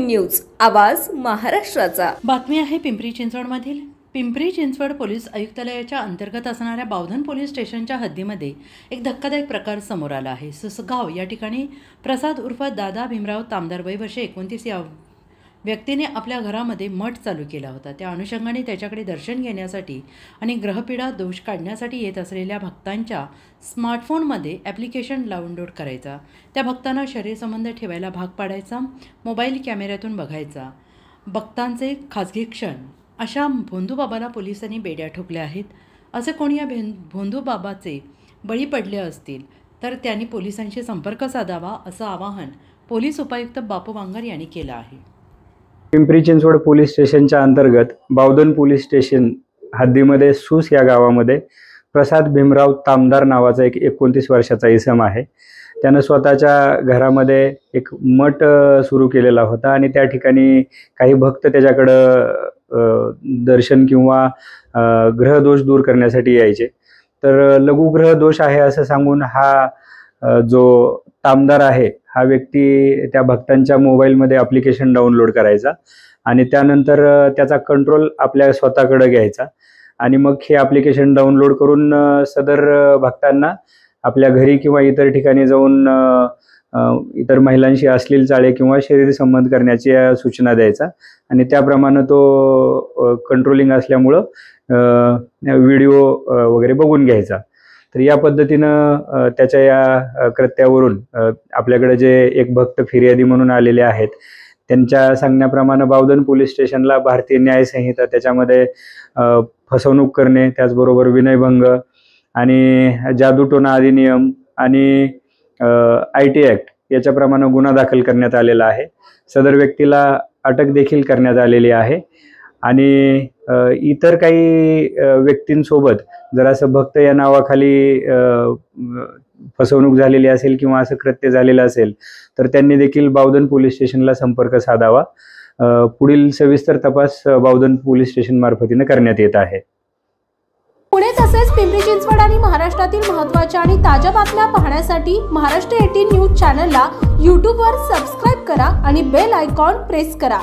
News, आवाज महाराष्ट्राचा। बातमी आहे पिंपरी चिंचवडमधील। पिंपरी चिंचवड पोलीस आयुक्तालयाच्या अंतर्गत असणाऱ्या बावधन पोलीस स्टेशनच्या हद्दीमध्ये एक धक्कादायक प्रकार समोर आला आहे। सुसगाव या ठिकाणी प्रसाद उर्फ दादा भीमराव तामदार वय वर्ष 29 या व्यक्तीने आपल्या घरामध्ये मठ चालू केला होता। त्या अनुषंगाने त्याच्याकडे दर्शन घेण्यासाठी आणि ग्रहपीडा दोष काढण्यासाठी येत असलेल्या भक्तांच्या स्मार्टफोनमध्ये ॲप्लिकेशन डाउनलोड करायचा, त्या भक्तांना शरीरसंबंध ठेवायला भाग पाडायचा, मोबाईल कॅमेऱ्यातून बघायचा, भक्तांचे खाजगी क्षण, अशा भोंदूबाबाला पोलिसांनी बेड्या ठोकल्या आहेत। असे कोणी या भोंदूबाबाचे बळी पडले असतील तर त्यांनी पोलिसांशी संपर्क साधावा, असं आवाहन पोलीस उपायुक्त बापू वांगर यांनी केलं आहे। पिंपरी चिंचवड पोलीस स्टेशनच्या अंतर्गत बावधन पोलीस स्टेशन हद्दीमध्ये सूस या गावामध्ये प्रसाद भीमराव तामदार नावाचा एक 29 वर्षाचा इसम आहे। त्यानं स्वतःच्या घरामध्ये एक मठ सुरू केलेला होता आणि त्या ठिकाणी काही भक्त त्याच्याकडं दर्शन किंवा ग्रहदोष दूर करण्यासाठी यायचे। तर लघुग्रह दोष आहे असं सांगून हा जो तामदार आहे हा व्यक्ती त्या भक्तांच्या मोबाईलमध्ये ॲप्लिकेशन डाउनलोड करायचा आणि त्यानंतर त्याचा कंट्रोल आपल्या स्वतःकडे घ्यायचा आणि मग हे ॲप्लिकेशन डाउनलोड करून सदर भक्तांना आपल्या घरी किंवा इतर ठिकाणी जाऊन इतर महिलांशी अश्लील चाळे किंवा शरीर संबंध करण्याची सूचना द्यायचा आणि त्याप्रमाणे तो कंट्रोलिंग असल्यामुळं व्हिडिओ वगैरे बघून घ्यायचा। तर या पद्धतीनं त्याच्या या कृत्यावरून आपल्याकडे जे एक भक्त फिर्यादी म्हणून आलेले आहेत त्यांच्या सांगण्याप्रमाणे बावधन पोलीस स्टेशनला भारतीय न्याय संहिता त्याच्यामध्ये फसवणूक करणे, त्याचबरोबर विनयभंग आणि जादूटोणा अधिनियम आणि IT ॲक्ट याच्याप्रमाणे गुन्हा दाखल करण्यात आलेला आहे। सदर व्यक्तीला अटक देखील करण्यात आलेली आहे आणि इतर काही व्यक्तींसोबत जर असं भक्त या नावाखाली फसवणूक झालेली असेल किंवा असं कृत्य झालेलं असेल तर त्यांनी देखील बावधन पोलीस स्टेशनला संपर्क साधावा। पुढील सविस्तर तपास बावधन पोलीस स्टेशन मार्फतीने करण्यात येत आहे। पुणे तसेच पिंपरी चिंचवड आणि महाराष्ट्रातील महत्त्वाच्या आणि ताज्या बातम्या पाहण्यासाठी महाराष्ट्र 18 न्यूज चॅनलला YouTube वर सबस्क्राइब करा आणि बेल आयकॉन प्रेस करा।